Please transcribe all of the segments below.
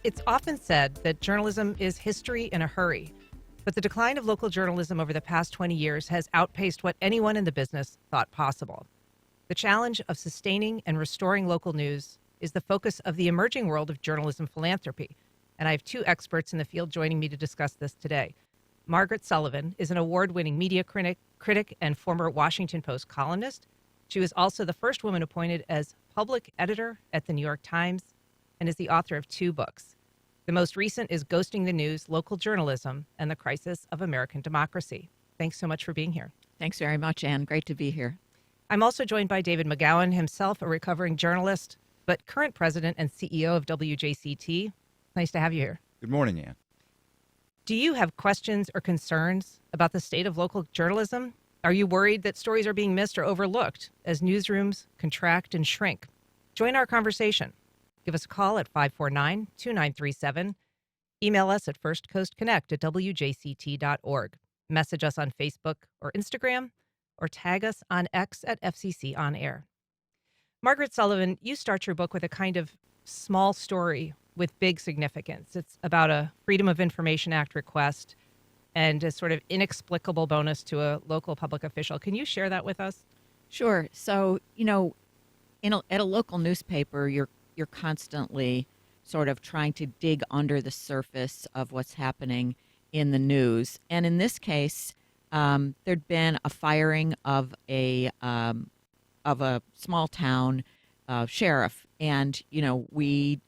It's often said that journalism is history in a hurry, but the decline of local journalism over the past 20 years has outpaced what anyone in the business thought possible. The challenge of sustaining and restoring local news is the focus of the emerging world of journalism philanthropy, and I have two experts in the field joining me to discuss this today. Margaret Sullivan is an award-winning media critic and former Washington Post columnist. She was also the first woman appointed as public editor at the New York Times and is the author of two books. The most recent is Ghosting the News, Local Journalism and the Crisis of American Democracy. Thanks so much for being here. Thanks very much, Anne. Great to be here. I'm also joined by David McGowan, himself a recovering journalist, but current president and CEO of WJCT. Nice to have you here. Good morning, Ann. Do you have questions or concerns about the state of local journalism? Are you worried that stories are being missed or overlooked as newsrooms contract and shrink? Join our conversation. Give us a call at 549-2937. Email us at firstcoastconnect@wjct.org. Message us on Facebook or Instagram, or tag us on X at FCC On Air. Margaret Sullivan, you start your book with a kind of small story with big significance. It's about a Freedom of Information Act request and a sort of inexplicable bonus to a local public official. Can you share that with us? Sure. So, at a local newspaper, you're constantly sort of trying to dig under the surface of what's happening in the news. And in this case, there'd been a firing of a small town sheriff, and we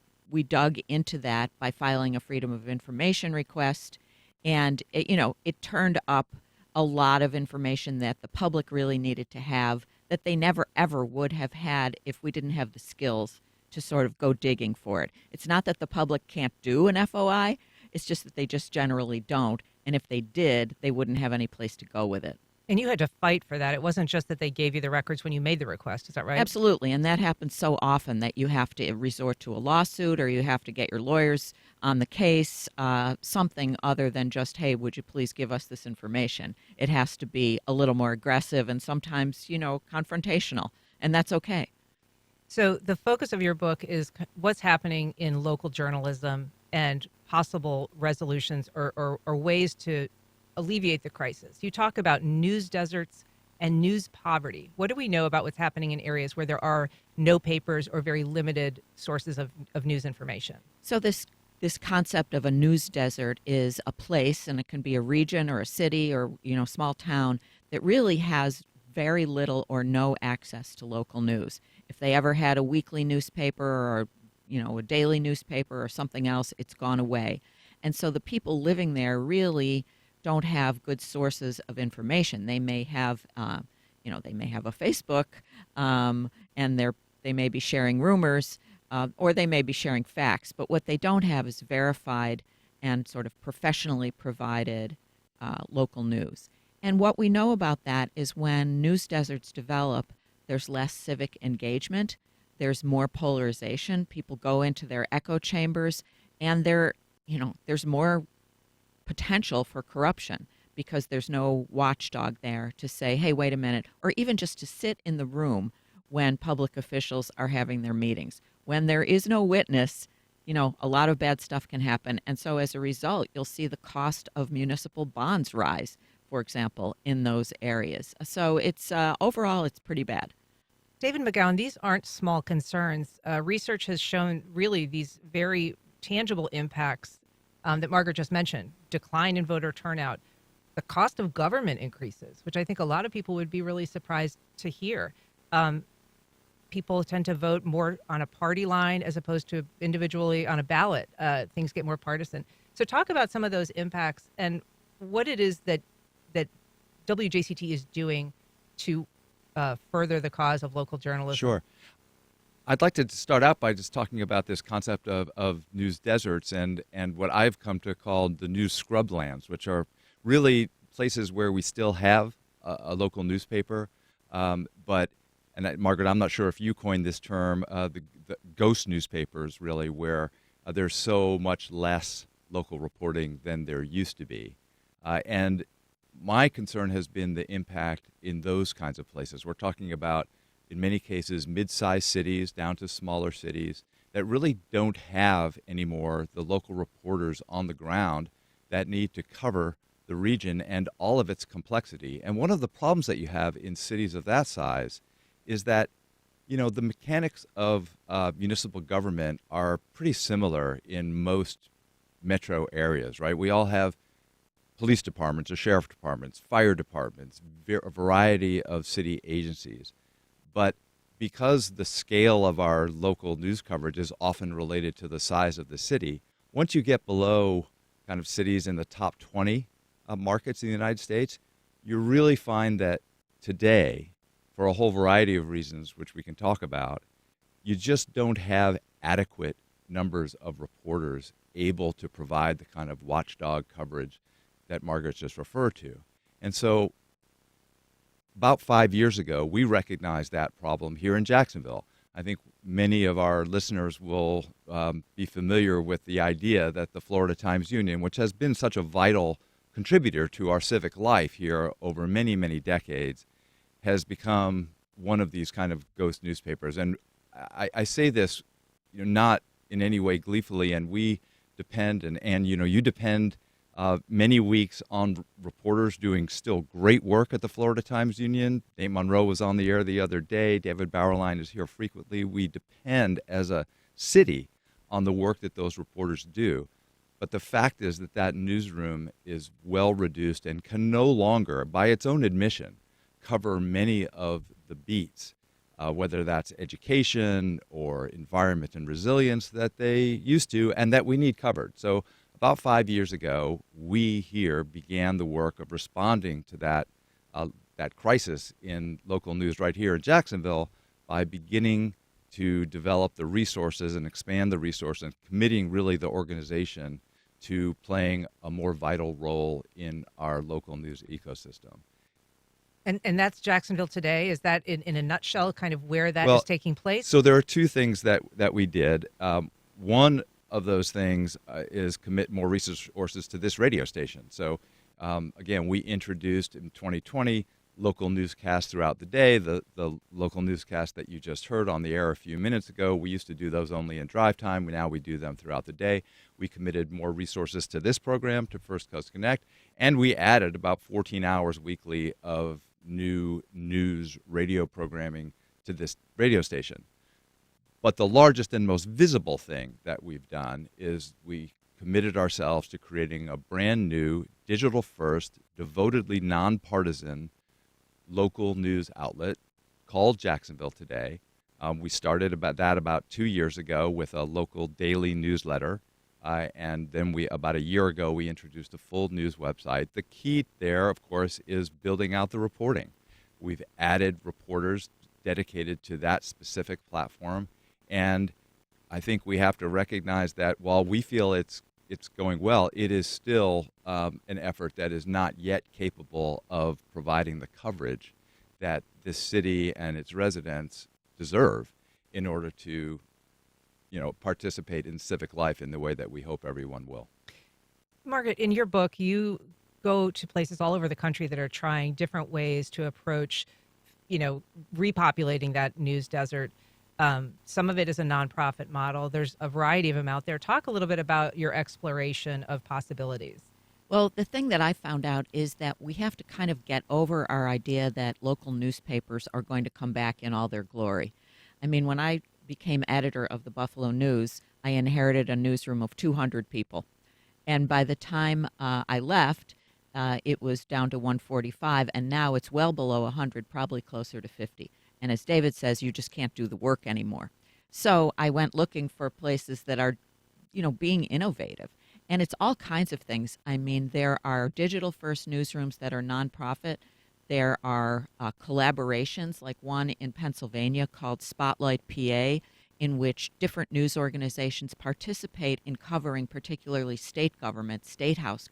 dug into that by filing a Freedom of Information request, and it turned up a lot of information that the public really needed to have that they never ever would have had if we didn't have the skills to sort of go digging for it. It's not that the public can't do an FOI, it's just that they just generally don't, and if they did, they wouldn't have any place to go with it. And you had to fight for that. It wasn't just that they gave you the records when you made the request. Is that right? Absolutely. And that happens so often that you have to resort to a lawsuit or you have to get your lawyers on the case, something other than just, hey, would you please give us this information? It has to be a little more aggressive and sometimes, confrontational. And that's okay. So the focus of your book is what's happening in local journalism and possible resolutions or ways to alleviate the crisis. You talk about news deserts and news poverty. What do we know about what's happening in areas where there are no papers or very limited sources of news information? So this concept of a news desert is a place, and it can be a region or a city or small town that really has very little or no access to local news. If they ever had a weekly newspaper or a daily newspaper or something else, it's gone away. And so the people living there really don't have good sources of information. They may have, they may have a Facebook, and they may be sharing rumors, or they may be sharing facts. But what they don't have is verified and sort of professionally provided local news. And what we know about that is when news deserts develop, there's less civic engagement, there's more polarization. People go into their echo chambers, and there's more potential for corruption because there's no watchdog there to say, hey, wait a minute, or even just to sit in the room when public officials are having their meetings. When there is no witness, a lot of bad stuff can happen. And so as a result, you'll see the cost of municipal bonds rise, for example, in those areas. So it's overall, it's pretty bad. David McGowan, these aren't small concerns. Research has shown really these very tangible impacts that Margaret just mentioned: decline in voter turnout, the cost of government increases, which I think a lot of people would be really surprised to hear. People tend to vote more on a party line as opposed to individually on a ballot. Things get more partisan. So talk about some of those impacts and what it is that WJCT is doing to further the cause of local journalism. Sure. I'd like to start out by just talking about this concept of news deserts and what I've come to call the news scrublands, which are really places where we still have a local newspaper, but Margaret, I'm not sure if you coined this term, the ghost newspapers, really, where there's so much less local reporting than there used to be. And my concern has been the impact in those kinds of places. We're talking about, in many cases, mid-sized cities down to smaller cities, that really don't have anymore the local reporters on the ground that need to cover the region and all of its complexity. And one of the problems that you have in cities of that size is that, the mechanics of municipal government are pretty similar in most metro areas, right? We all have police departments or sheriff departments, fire departments, a variety of city agencies. But because the scale of our local news coverage is often related to the size of the city, once you get below kind of cities in the top 20 markets in the United States, you really find that today, for a whole variety of reasons, which we can talk about, you just don't have adequate numbers of reporters able to provide the kind of watchdog coverage that Margaret just referred to. And so about 5 years ago, we recognized that problem here in Jacksonville. I think many of our listeners will be familiar with the idea that the Florida Times-Union, which has been such a vital contributor to our civic life here over many, many decades, has become one of these kind of ghost newspapers. And I say this, not in any way gleefully, and we depend, and you depend many weeks on reporters doing still great work at the Florida Times-Union. Nate Monroe was on the air the other day. David Bauerlein is here frequently. We depend as a city on the work that those reporters do. But the fact is that newsroom is well reduced and can no longer, by its own admission, cover many of the beats, whether that's education or environment and resilience that they used to and that we need covered. So about 5 years ago, we here began the work of responding to that crisis in local news right here in Jacksonville by beginning to develop the resources and expand the resources and committing really the organization to playing a more vital role in our local news ecosystem. And that's Jacksonville Today. Is that in a nutshell kind of where that Well, is taking place? So there are two things that we did. One of those things is commit more resources to this radio station. So again, we introduced in 2020 local newscasts throughout the day. The local newscast that you just heard on the air a few minutes ago, we used to do those only in drive time. Now we do them throughout the day. We committed more resources to this program, to First Coast Connect, and we added about 14 hours weekly of new news radio programming to this radio station. But the largest and most visible thing that we've done is we committed ourselves to creating a brand new, digital-first, devotedly nonpartisan local news outlet called Jacksonville Today. We started about 2 years ago with a local daily newsletter. And then about a year ago, we introduced a full news website. The key there, of course, is building out the reporting. We've added reporters dedicated to that specific platform. And I think we have to recognize that while we feel it's going well, it is still an effort that is not yet capable of providing the coverage that this city and its residents deserve in order to participate in civic life in the way that we hope everyone will. Margaret, in your book, you go to places all over the country that are trying different ways to approach, repopulating that news desert. Some of it is a nonprofit model. There's a variety of them out there. Talk a little bit about your exploration of possibilities. Well, the thing that I found out is that we have to kind of get over our idea that local newspapers are going to come back in all their glory. I mean, when I became editor of the Buffalo News, I inherited a newsroom of 200 people. And by the time I left, it was down to 145, and now it's well below 100, probably closer to 50. And as David says, you just can't do the work anymore. So I went looking for places that are, being innovative. And it's all kinds of things. I mean, there are digital-first newsrooms that are nonprofit. There are collaborations, like one in Pennsylvania called Spotlight PA, in which different news organizations participate in covering particularly state government, state house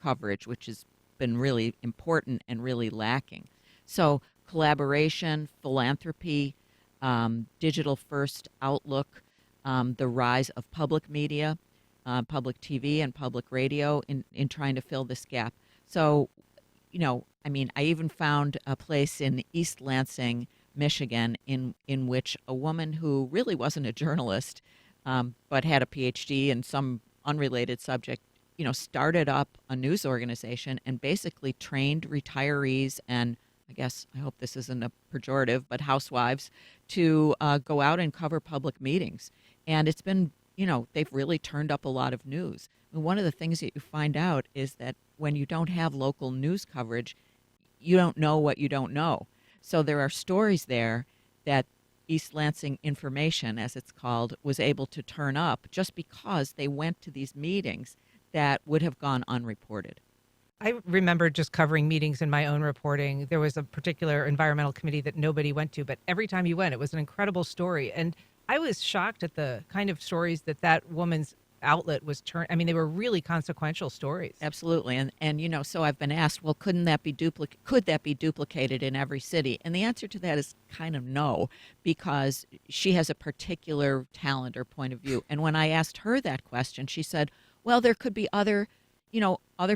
coverage, which has been really important and really lacking. So collaboration, philanthropy, digital-first outlook, the rise of public media, public TV and public radio in trying to fill this gap. So, I even found a place in East Lansing, Michigan, in which a woman who really wasn't a journalist but had a PhD in some unrelated subject, started up a news organization and basically trained retirees and I hope this isn't a pejorative, but housewives to go out and cover public meetings. And it's been, they've really turned up a lot of news. And one of the things that you find out is that when you don't have local news coverage, you don't know what you don't know. So there are stories there that East Lansing Information, as it's called, was able to turn up just because they went to these meetings that would have gone unreported. I remember just covering meetings in my own reporting. There was a particular environmental committee that nobody went to, but every time you went, it was an incredible story. And I was shocked at the kind of stories that woman's outlet was they were really consequential stories. Absolutely. And so I've been asked, well, could that be duplicated in every city? And the answer to that is kind of no, because she has a particular talent or point of view. And when I asked her that question, she said, well, there could be other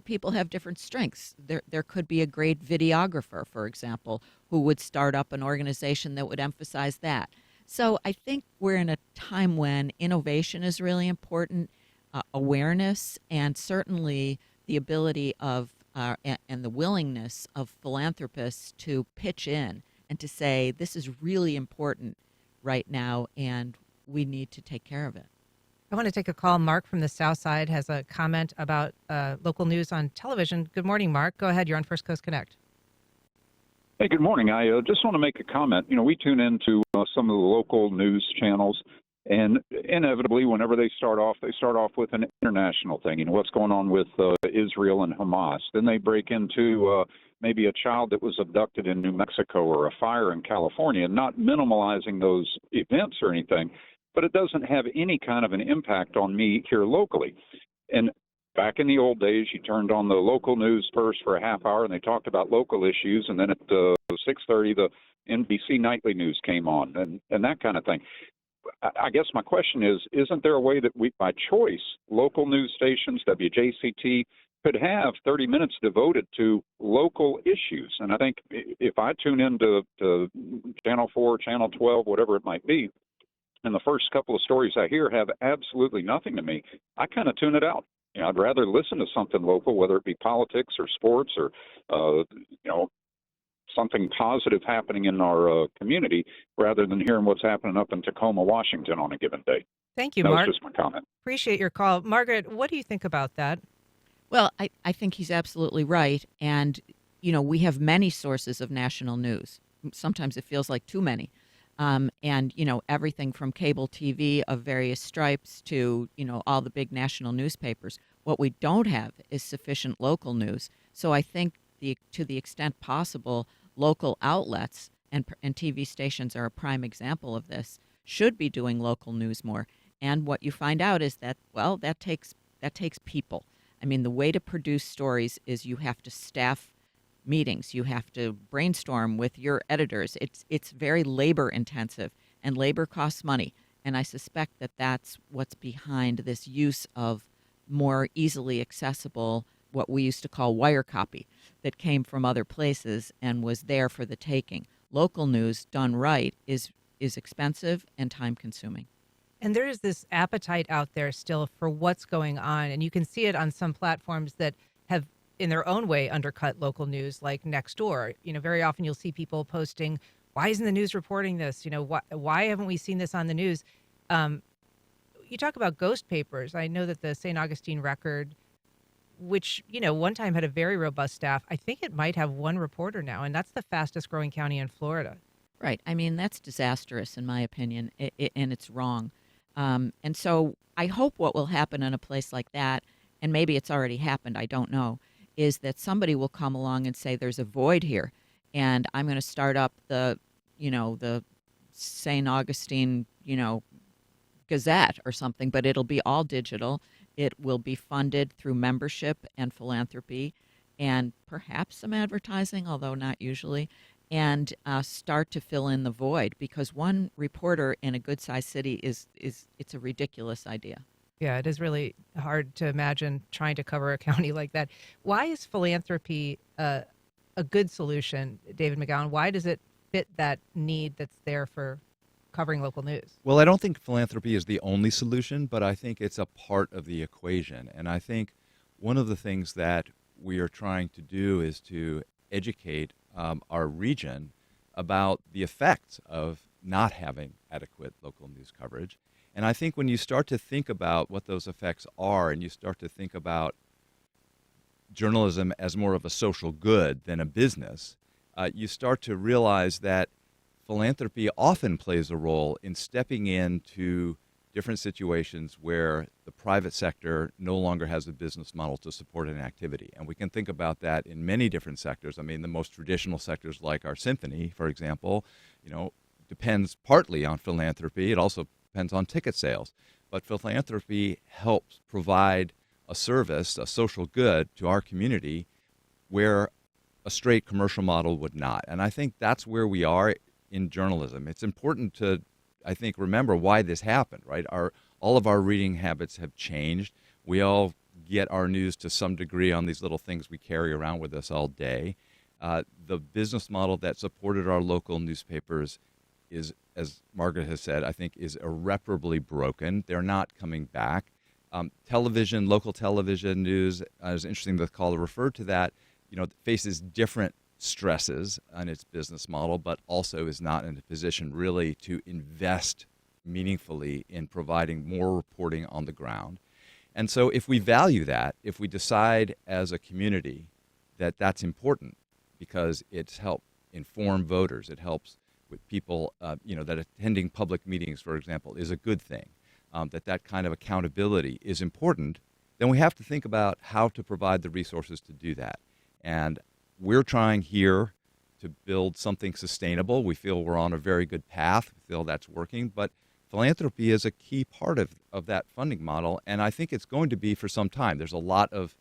people have different strengths. There could be a great videographer, for example, who would start up an organization that would emphasize that. So I think we're in a time when innovation is really important, awareness, and certainly the ability of and the willingness of philanthropists to pitch in and to say, this is really important right now, and we need to take care of it. I want to take a call. Mark from the South Side has a comment about local news on television. Good morning, Mark. Go ahead. You're on First Coast Connect. Hey, good morning. I just want to make a comment. We tune into some of the local news channels, and inevitably, whenever they start off with an international thing. What's going on with Israel and Hamas. Then they break into maybe a child that was abducted in New Mexico or a fire in California, not minimalizing those events or anything, but it doesn't have any kind of an impact on me here locally. And back in the old days, you turned on the local news first for a half hour, and they talked about local issues, and then at 6:30, the NBC nightly news came on, and that kind of thing. I guess my question is, isn't there a way that we, by choice, local news stations, WJCT, could have 30 minutes devoted to local issues? And I think if I tune into Channel 4, Channel 12, whatever it might be, and the first couple of stories I hear have absolutely nothing to me, I kind of tune it out. I'd rather listen to something local, whether it be politics or sports or, something positive happening in our community, rather than hearing what's happening up in Tacoma, Washington on a given day. Thank you, That Mark. was just my comment. Appreciate your call. Margaret, what do you think about that? Well, I think he's absolutely right. And, we have many sources of national news. Sometimes it feels like too many. And, everything from cable TV of various stripes to, all the big national newspapers. What we don't have is sufficient local news. So I think to the extent possible, local outlets and TV stations are a prime example of this, should be doing local news more. And what you find out is that, well, that takes people. I mean, the way to produce stories is you have to staff meetings. You have to brainstorm with your editors. It's very labor intensive, and labor costs money. And I suspect that that's what's behind this use of more easily accessible, what we used to call wire copy, that came from other places and was there for the taking. Local news done right is expensive and time consuming. And there is this appetite out there still for what's going on. And you can see it on some platforms that have, in their own way, undercut local news, like Nextdoor. Very often you'll see people posting, why isn't the news reporting this? Why haven't we seen this on the news? You talk about ghost papers. I know that the St. Augustine Record, which, one time had a very robust staff, I think it might have one reporter now, and that's the fastest growing county in Florida. Right. I mean, that's disastrous, in my opinion, and it's wrong. And so I hope what will happen in a place like that, and maybe it's already happened, I don't know, is that somebody will come along and say there's a void here, and I'm going to start up the St. Augustine, Gazette or something, but it'll be all digital. It will be funded through membership and philanthropy and perhaps some advertising, although not usually, and start to fill in the void, because one reporter in a good-sized city it's a ridiculous idea. Yeah, it is really hard to imagine trying to cover a county like that. Why is philanthropy a good solution, David McGowan? Why does it fit that need that's there for covering local news? Well, I don't think philanthropy is the only solution, but I think it's a part of the equation. And I think one of the things that we are trying to do is to educate our region about the effects of not having adequate local news coverage. And I think when you start to think about what those effects are and you start to think about journalism as more of a social good than a business, you start to realize that philanthropy often plays a role in stepping into different situations where the private sector no longer has a business model to support an activity. And we can think about that in many different sectors. I mean, the most traditional sectors like our symphony, for example, depends partly on philanthropy. It also depends on ticket sales. But philanthropy helps provide a service, a social good to our community where a straight commercial model would not. And I think that's where we are in journalism. It's important to, I think, remember why this happened, right? All of our reading habits have changed. We all get our news to some degree on these little things we carry around with us all day. The business model that supported our local newspapers is, as Margaret has said, I think is irreparably broken. They're not coming back. Television, local television news, it was interesting the caller referred to that, faces different stresses on its business model, but also is not in a position really to invest meaningfully in providing more reporting on the ground. And so if we value that, if we decide as a community that that's important because it's helped inform voters, it helps with people, that attending public meetings, for example, is a good thing, that kind of accountability is important, then we have to think about how to provide the resources to do that. And we're trying here to build something sustainable. We feel we're on a very good path. We feel that's working. But philanthropy is a key part of that funding model, and I think it's going to be for some time. There's a lot of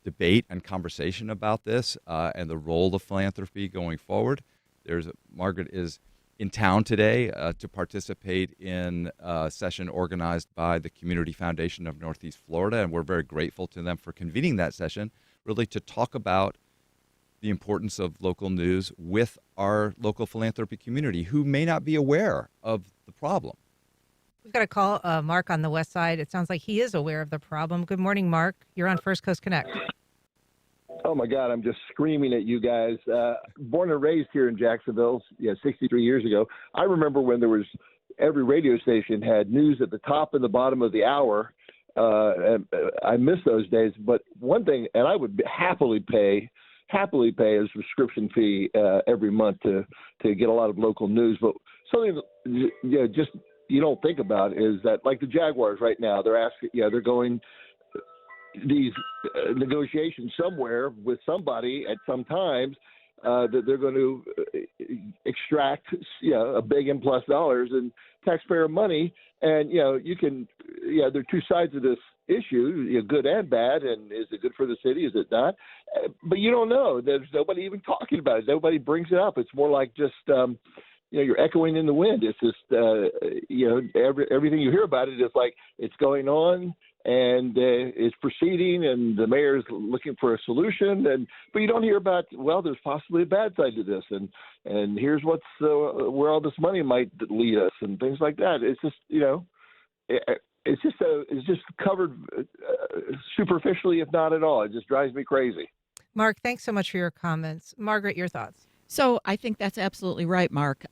debate and conversation about this and the role of philanthropy going forward. Margaret is in town today to participate in a session organized by the Community Foundation of Northeast Florida, and we're very grateful to them for convening that session, really to talk about the importance of local news with our local philanthropy community who may not be aware of the problem. We've got a call, Mark on the west side. It sounds like he is aware of the problem. Good morning, Mark. You're on First Coast Connect. Oh, my God, I'm just screaming at you guys. Born and raised here in Jacksonville, 63 years ago. I remember when there was every radio station had news at the top and the bottom of the hour. And I miss those days. But one thing, and I would happily pay a subscription fee every month to get a lot of local news. But something just you don't think about is that, like the Jaguars right now, they're going these negotiations somewhere with somebody at some times that they're going to extract a billion plus dollars in taxpayer money. And you can there are two sides of this issue, good and bad. And is it good for the city? Is it not? But you don't know. There's nobody even talking about it. Nobody brings it up. It's more like just you're echoing in the wind. It's just everything you hear about it is like it's going on and it's proceeding, and the mayor's looking for a solution. But you don't hear about, well, there's possibly a bad side to this, and here's what's where all this money might lead us, and things like that. It's just it's just covered superficially, if not at all. It just drives me crazy. Mark, thanks so much for your comments. Margaret, your thoughts? So I think that's absolutely right, Mark.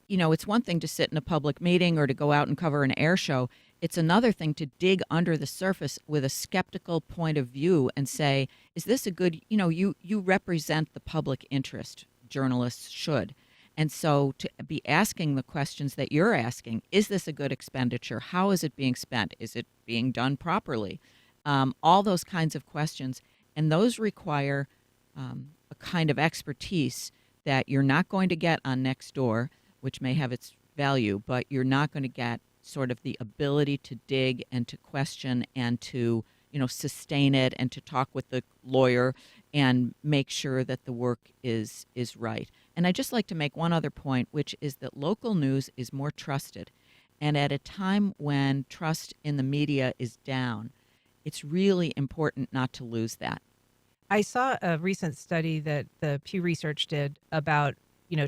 It's one thing to sit in a public meeting or to go out and cover an air show. It's another thing to dig under the surface with a skeptical point of view and say, is this a good, you represent the public interest, journalists should. And so to be asking the questions that you're asking, is this a good expenditure? How is it being spent? Is it being done properly? All those kinds of questions. And those require a kind of expertise that you're not going to get on Nextdoor, which may have its value, but you're not going to get sort of the ability to dig and to question and to, sustain it and to talk with the lawyer and make sure that the work is right. And I'd just like to make one other point, which is that local news is more trusted. And at a time when trust in the media is down, it's really important not to lose that. I saw a recent study that the Pew Research did about,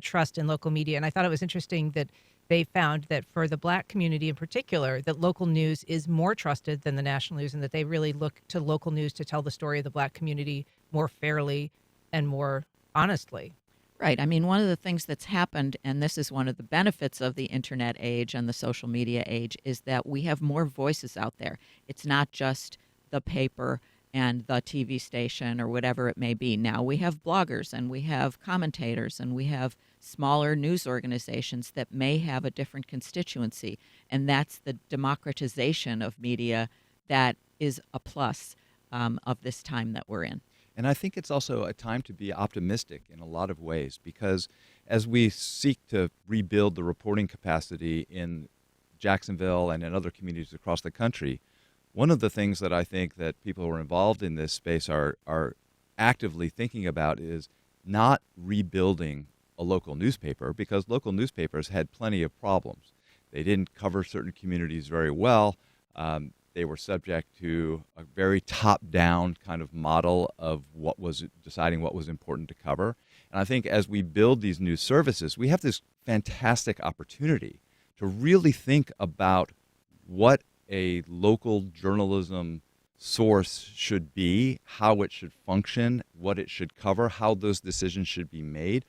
trust in local media, and I thought it was interesting that they found that for the Black community in particular, that local news is more trusted than the national news, and that they really look to local news to tell the story of the Black community more fairly and more honestly. Right. I mean, one of the things that's happened, and this is one of the benefits of the internet age and the social media age, is that we have more voices out there. It's not just the paper and the TV station or whatever it may be. Now we have bloggers and we have commentators and we have smaller news organizations that may have a different constituency. And that's the democratization of media that is a plus of this time that we're in. And I think it's also a time to be optimistic in a lot of ways, because as we seek to rebuild the reporting capacity in Jacksonville and in other communities across the country, one of the things that I think that people who are involved in this space are actively thinking about is not rebuilding a local newspaper, because local newspapers had plenty of problems. They didn't cover certain communities very well. They were subject to a very top-down kind of model of what was deciding what was important to cover. And I think as we build these new services, we have this fantastic opportunity to really think about what a local journalism source should be, how it should function, what it should cover, how those decisions should be made.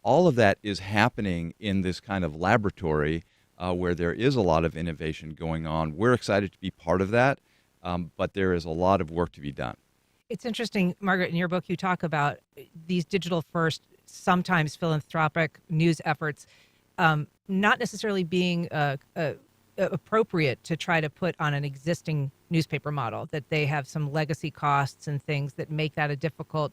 All of that is happening in this kind of laboratory where there is a lot of innovation going on. We're excited to be part of that, but there is a lot of work to be done. It's interesting, Margaret, in your book, you talk about these digital first, sometimes philanthropic news efforts not necessarily being appropriate to try to put on an existing newspaper model, that they have some legacy costs and things that make that a difficult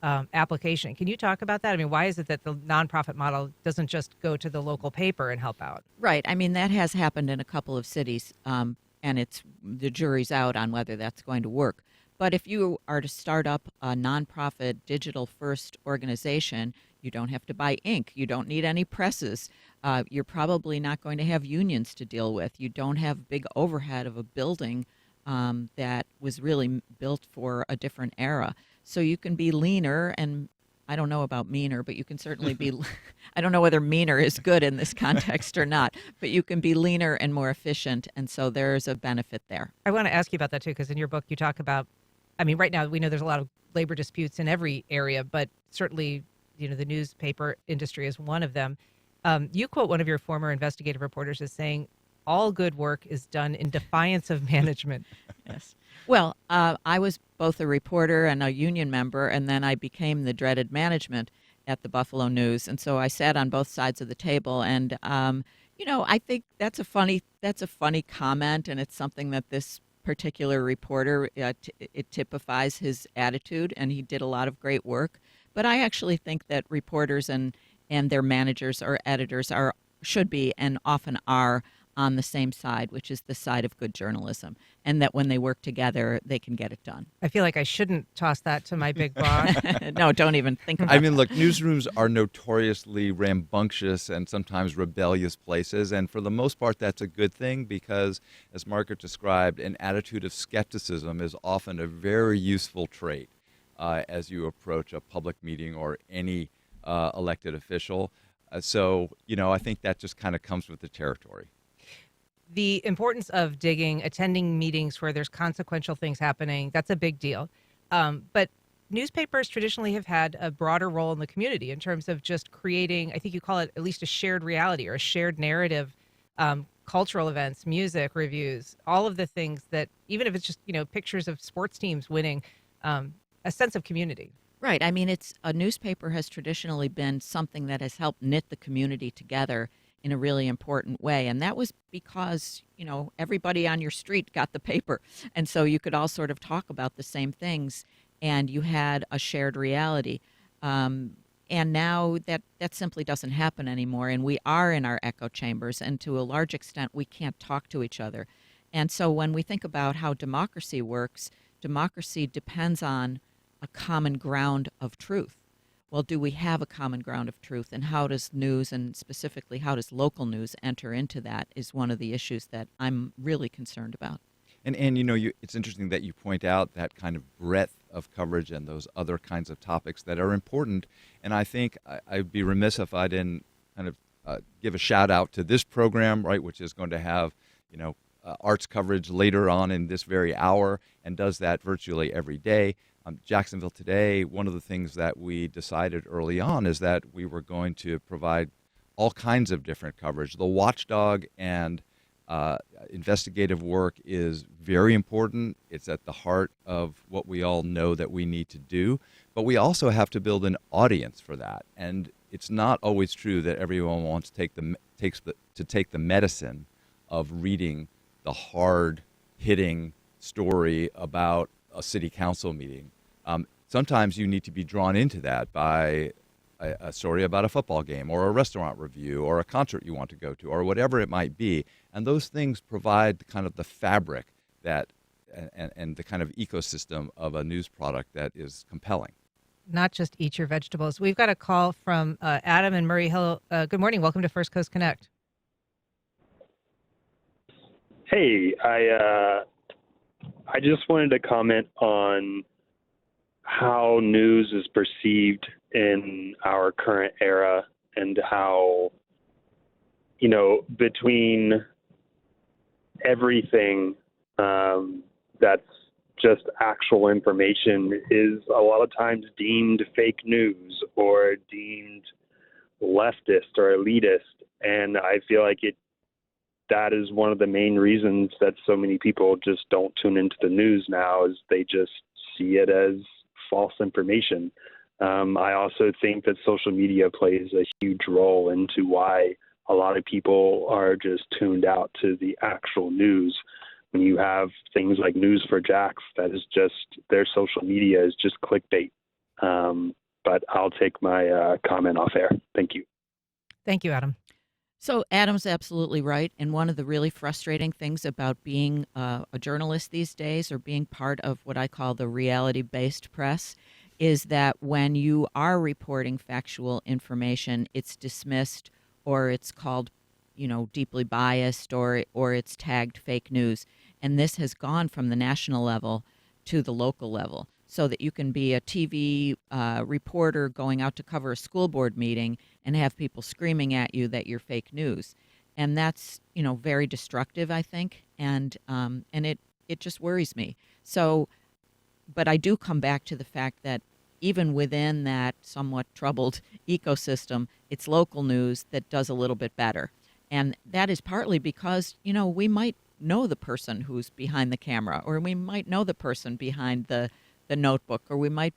application. Can you talk about that? I mean, why is it that the nonprofit model doesn't just go to the local paper and help out? Right. I mean, that has happened in a couple of cities, and the jury's out on whether that's going to work. But if you are to start up a nonprofit digital-first organization, you don't have to buy ink. You don't need any presses. You're probably not going to have unions to deal with. You don't have big overhead of a building that was really built for a different era. So you can be leaner, and I don't know about meaner, but you can certainly be, I don't know whether meaner is good in this context or not, but you can be leaner and more efficient, and so there's a benefit there. I want to ask you about that too, because in your book you talk about, I mean, right now we know there's a lot of labor disputes in every area, but certainly, the newspaper industry is one of them. You quote one of your former investigative reporters as saying, "All good work is done in defiance of management." Yes. Well, I was both a reporter and a union member, and then I became the dreaded management at the Buffalo News, and so I sat on both sides of the table. And I think that's a funny comment, and it's something that this particular reporter it typifies his attitude, and he did a lot of great work. But I actually think that reporters and their managers or editors should be and often are on the same side, which is the side of good journalism, and that when they work together, they can get it done. I feel like I shouldn't toss that to my big boss. No, don't even think about it. I mean, look, newsrooms are notoriously rambunctious and sometimes rebellious places, and for the most part, that's a good thing because, as Margaret described, an attitude of skepticism is often a very useful trait as you approach a public meeting or any elected official. So, I think that just kind of comes with the territory. The importance of digging, attending meetings where there's consequential things happening, that's a big deal. But newspapers traditionally have had a broader role in the community in terms of just creating, I think you call it at least a shared reality or a shared narrative, cultural events, music, reviews, all of the things that, even if it's just, pictures of sports teams winning, a sense of community. Right. I mean, a newspaper has traditionally been something that has helped knit the community together in a really important way. And that was because, everybody on your street got the paper. And so you could all sort of talk about the same things and you had a shared reality. And now that simply doesn't happen anymore. And we are in our echo chambers. And to a large extent, we can't talk to each other. And so when we think about how democracy works, democracy depends on a common ground of truth. Well, do we have a common ground of truth? And how does news, and specifically how does local news enter into that, is one of the issues that I'm really concerned about. And it's interesting that you point out that kind of breadth of coverage and those other kinds of topics that are important. And I think I'd be remiss if I didn't kind of give a shout out to this program, right, which is going to have, arts coverage later on in this very hour and does that virtually every day. Jacksonville Today, one of the things that we decided early on is that we were going to provide all kinds of different coverage. The watchdog and investigative work is very important. It's at the heart of what we all know that we need to do, but we also have to build an audience for that. And it's not always true that everyone wants to take the medicine of reading the hard-hitting story about a city council meeting. Sometimes you need to be drawn into that by a story about a football game or a restaurant review or a concert you want to go to or whatever it might be. And those things provide kind of the fabric that and the kind of ecosystem of a news product that is compelling. Not just eat your vegetables. We've got a call from Adam and Murray Hill. Good morning. Welcome to First Coast Connect. Hey, I just wanted to comment on how news is perceived in our current era and how, between everything that's just actual information is a lot of times deemed fake news or deemed leftist or elitist. And I feel like that is one of the main reasons that so many people just don't tune into the news now, is they just see it as false information. I also think that social media plays a huge role into why a lot of people are just tuned out to the actual news. When you have things like News for Jacks, that is just, their social media is just clickbait. But I'll take my comment off air. Thank you. Thank you, Adam. So Adam's absolutely right. And one of the really frustrating things about being a journalist these days, or being part of what I call the reality-based press, is that when you are reporting factual information, it's dismissed or it's called, deeply biased or it's tagged fake news. And this has gone from the national level to the local level, so that you can be a TV reporter going out to cover a school board meeting and have people screaming at you that you're fake news. And that's, very destructive, I think, and it just worries me. So, but I do come back to the fact that even within that somewhat troubled ecosystem, it's local news that does a little bit better. And that is partly because, we might know the person who's behind the camera, or we might know the person behind the notebook, or we might,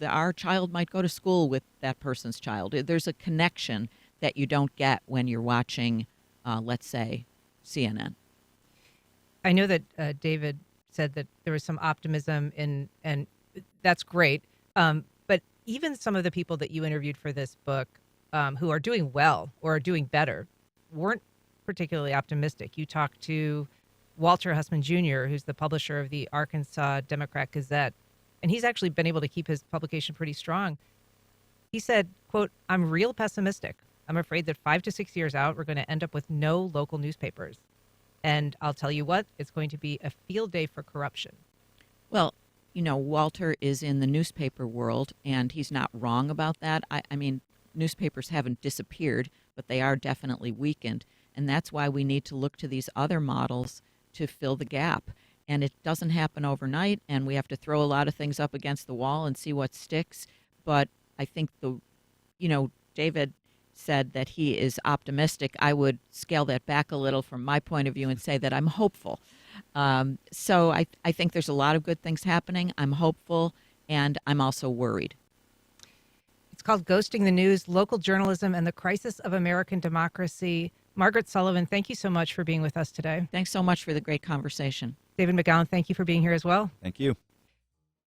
our child might go to school with that person's child. There's a connection that you don't get when you're watching, let's say, CNN. I know that David said that there was some optimism and that's great. But even some of the people that you interviewed for this book who are doing well or are doing better weren't particularly optimistic. You talked to Walter Hussman Jr., who's the publisher of the Arkansas Democrat Gazette, and he's actually been able to keep his publication pretty strong. He said, quote, "I'm real pessimistic. I'm afraid that 5 to 6 years out, we're going to end up with no local newspapers. And I'll tell you what, it's going to be a field day for corruption." Well, Walter is in the newspaper world, and he's not wrong about that. I mean, newspapers haven't disappeared, but they are definitely weakened. And that's why we need to look to these other models to fill the gap. And it doesn't happen overnight, and we have to throw a lot of things up against the wall and see what sticks. But I think David said that he is optimistic. I would scale that back a little from my point of view and say that I'm hopeful. So I think there's a lot of good things happening. I'm hopeful, and I'm also worried. It's called Ghosting the News, Local Journalism and the Crisis of American Democracy. Margaret Sullivan, thank you so much for being with us today. Thanks so much for the great conversation. David McGowan, thank you for being here as well. Thank you.